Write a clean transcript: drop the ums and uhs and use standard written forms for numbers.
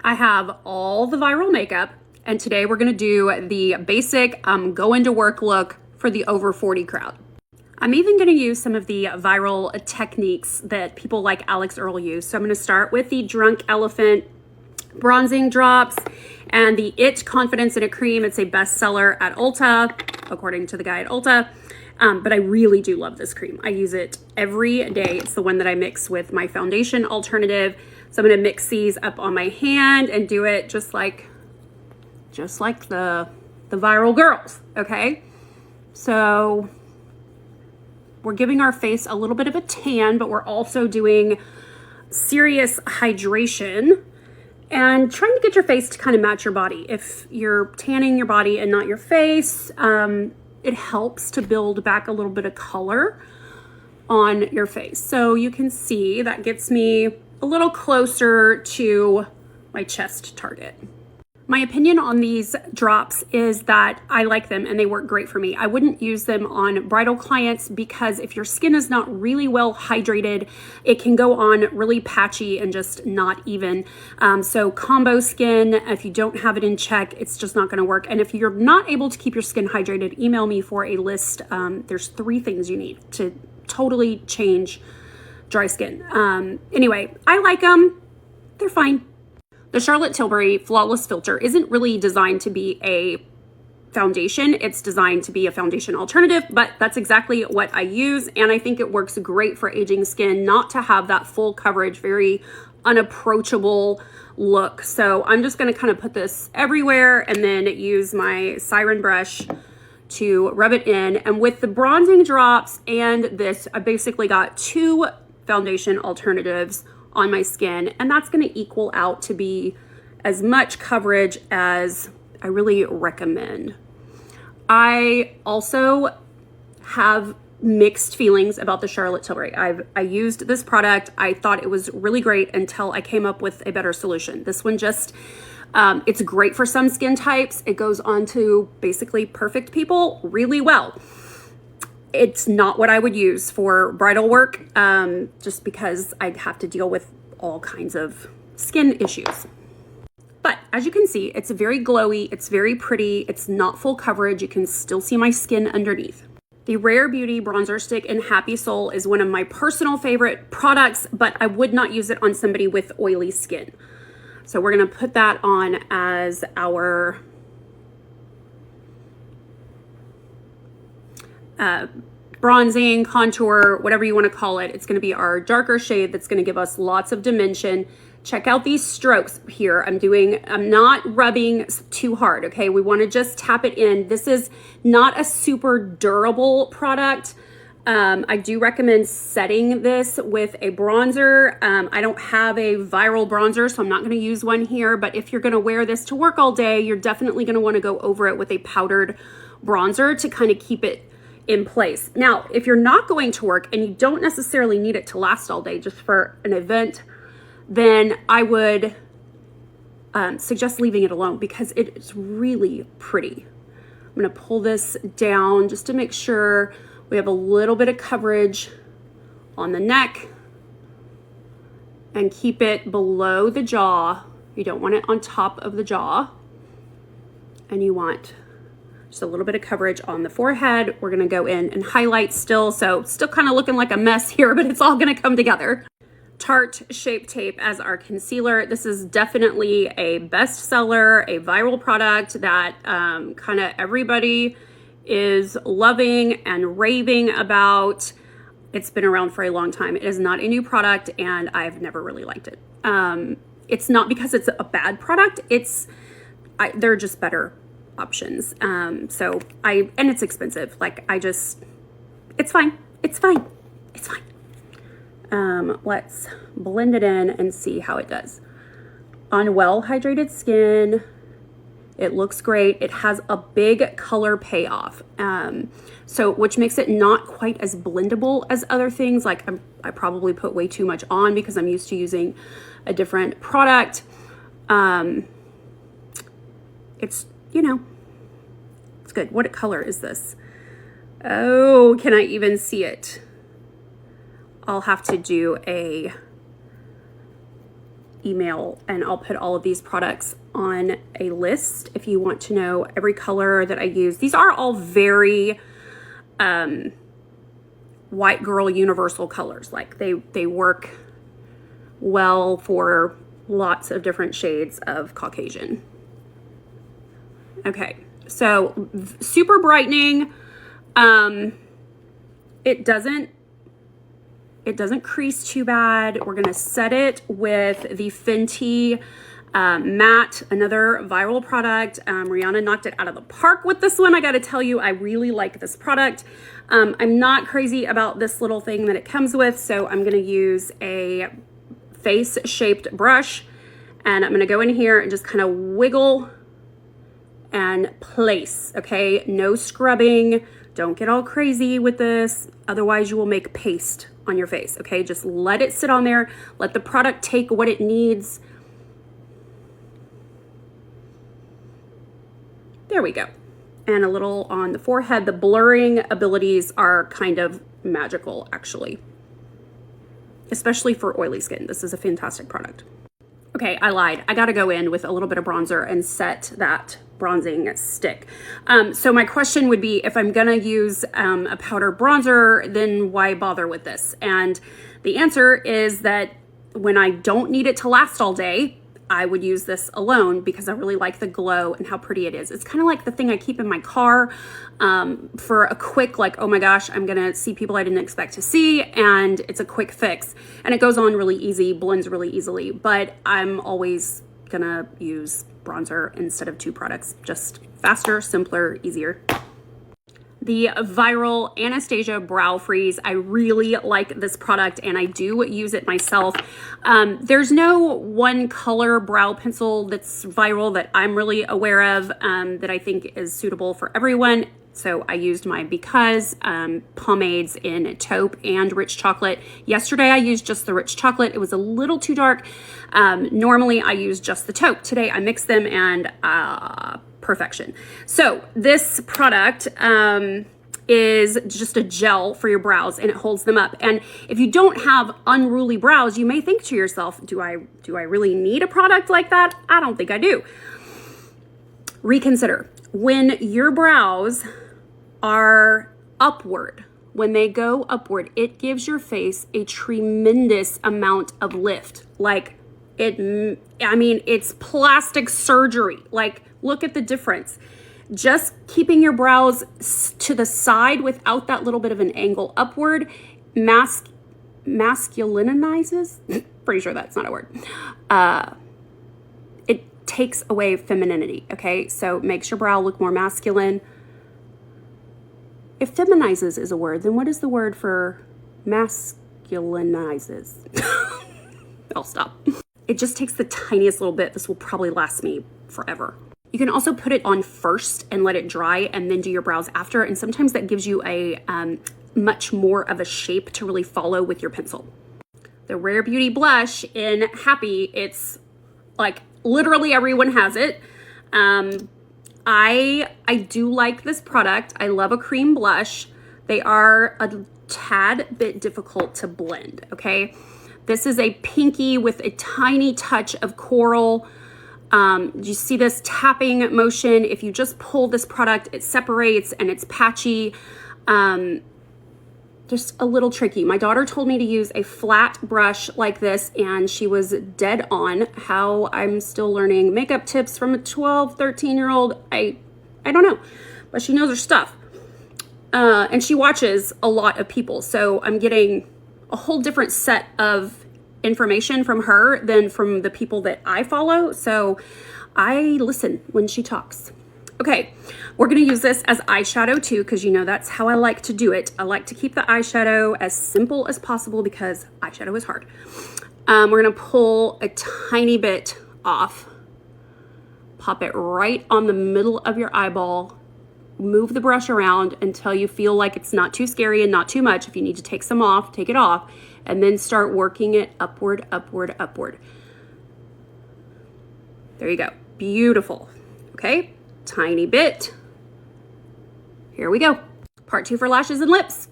I have all the viral makeup, and today we're gonna do the basic going to work look for the over 40 crowd. I'm even gonna use some of the viral techniques that people like Alex Earle use. So I'm gonna start with the Drunk Elephant bronzing drops and the It Confidence in a Cream. It's a bestseller at Ulta, according to the guy at Ulta. But I really do love this cream. I use it every day. It's the one that I mix with my foundation alternative. So I'm gonna mix these up on my hand and do it just like the viral girls, okay? So we're giving our face a little bit of a tan, but we're also doing serious hydration and trying to get your face to kind of match your body. If you're tanning your body and not your face, it helps to build back a little bit of color on your face. So you can see that gets me a little closer to my chest target. My opinion on these drops is that I like them and they work great for me. I wouldn't use them on bridal clients because if your skin is not really well hydrated, it can go on really patchy and just not even. So combo skin, if you don't have it in check, it's just not gonna work. And if you're not able to keep your skin hydrated, email me for a list. There's 3 things you need to totally change dry skin. Anyway, I like them, they're fine. The Charlotte Tilbury Flawless Filter isn't really designed to be a foundation. It's designed to be a foundation alternative, but that's exactly what I use. And I think it works great for aging skin, not to have that full coverage, very unapproachable look. So I'm just gonna kind of put this everywhere and then use my Siren brush to rub it in. And with the bronzing drops and this, I basically got 2 foundation alternatives on my skin, and that's going to equal out to be as much coverage as I really recommend. I also have mixed feelings about the Charlotte Tilbury. I used this product. I thought it was really great until I came up with a better solution. This one just, it's great for some skin types. It goes on to basically perfect people really well. It's not what I would use for bridal work, just because I'd have to deal with all kinds of skin issues. But as you can see, it's very glowy, it's very pretty, it's not full coverage, you can still see my skin underneath. The Rare Beauty Bronzer Stick in Happy Soul is one of my personal favorite products, but I would not use it on somebody with oily skin. So we're gonna put that on as our bronzing, contour, whatever you want to call it. It's going to be our darker shade that's going to give us lots of dimension. Check out these strokes here. I'm not rubbing too hard, okay? We want to just tap it in. This is not a super durable product. I do recommend setting this with a bronzer. I don't have a viral bronzer, so I'm not going to use one here, but if you're going to wear this to work all day, you're definitely going to want to go over it with a powdered bronzer to kind of keep it in place. Now, if you're not going to work and you don't necessarily need it to last all day, just for an event, then I would suggest leaving it alone because it is really pretty. I'm gonna pull this down just to make sure we have a little bit of coverage on the neck and keep it below the jaw. You don't want it on top of the jaw, and you want just a little bit of coverage on the forehead. We're gonna go in and highlight still, so still kind of looking like a mess here, but it's all gonna come together. Tarte Shape Tape as our concealer. This is definitely a bestseller, a viral product that kind of everybody is loving and raving about. It's been around for a long time. It is not a new product, and I've never really liked it. It's not because it's a bad product. They're just better options. And it's expensive. It's fine. It's fine. It's fine. Let's blend it in and see how it does. On well hydrated skin, it looks great. It has a big color payoff. Which makes it not quite as blendable as other things. Like I probably put way too much on because I'm used to using a different product. It's, it's good. What color is this? Oh, can I even see it? I'll have to do a email, and I'll put all of these products on a list if you want to know every color that I use. These are all very white girl universal colors. Like they work well for lots of different shades of Caucasian. Okay, so super brightening. It doesn't crease too bad. We're gonna set it with the Fenty matte, another viral product. Rihanna knocked it out of the park with this one. I gotta tell you, I really like this product. I'm not crazy about this little thing that it comes with, so I'm gonna use a face-shaped brush, and I'm gonna go in here and just kind of wiggle and place, okay? No scrubbing. Don't get all crazy with this, otherwise you will make paste on your face, okay? Just let it sit on there. Let the product take what it needs. There we go. And a little on the forehead. The blurring abilities are kind of magical, actually, especially for oily skin. This is a fantastic product. Okay, I lied. I gotta go in with a little bit of bronzer and set that bronzing stick. So my question would be, if I'm gonna use a powder bronzer, then why bother with this? And the answer is that when I don't need it to last all day, I would use this alone because I really like the glow and how pretty it is. It's kind of like the thing I keep in my car for a quick, like, oh my gosh, I'm gonna see people I didn't expect to see, and it's a quick fix. And it goes on really easy, blends really easily, but I'm always gonna use bronzer instead of two products. Just faster, simpler, easier. The Viral Anastasia Brow Freeze. I really like this product and I do use it myself. There's no one color brow pencil that's viral that I'm really aware of that I think is suitable for everyone. So I used my Because pomades in taupe and rich chocolate. Yesterday I used just the rich chocolate. It was a little too dark. Normally I use just the taupe. Today I mixed them and perfection. So this product is just a gel for your brows and it holds them up. And if you don't have unruly brows, you may think to yourself, do I really need a product like that? I don't think I do. Reconsider. When your brows are upward, when they go upward, it gives your face a tremendous amount of lift. Like it's plastic surgery. Like, look at the difference. Just keeping your brows to the side without that little bit of an angle upward masculinizes. Pretty sure that's not a word. It takes away femininity, okay? So makes your brow look more masculine. If feminizes is a word, then what is the word for masculinizes? I'll stop. It just takes the tiniest little bit. This will probably last me forever. You can also put it on first and let it dry and then do your brows after. And sometimes that gives you a much more of a shape to really follow with your pencil. The Rare Beauty blush in Happy, it's like literally everyone has it. I do like this product. I love a cream blush. They are a tad bit difficult to blend, okay? This is a pinky with a tiny touch of coral. You see this tapping motion. If you just pull this product, it separates and it's patchy. Just a little tricky. My daughter told me to use a flat brush like this and she was dead on. How I'm still learning makeup tips from a 12, 13-year-old. I don't know, but she knows her stuff. And she watches a lot of people. So I'm getting a whole different set of information from her than from the people that I follow. So I listen when she talks. Okay, we're gonna use this as eyeshadow too, because you know that's how I like to do it. I like to keep the eyeshadow as simple as possible because eyeshadow is hard. We're gonna pull a tiny bit off, pop it right on the middle of your eyeball, move the brush around until you feel like it's not too scary and not too much. If you need to take some off, take it off, and then start working it upward, upward, upward. There you go. Beautiful. Okay, tiny bit. Here we go. Part 2 for lashes and lips.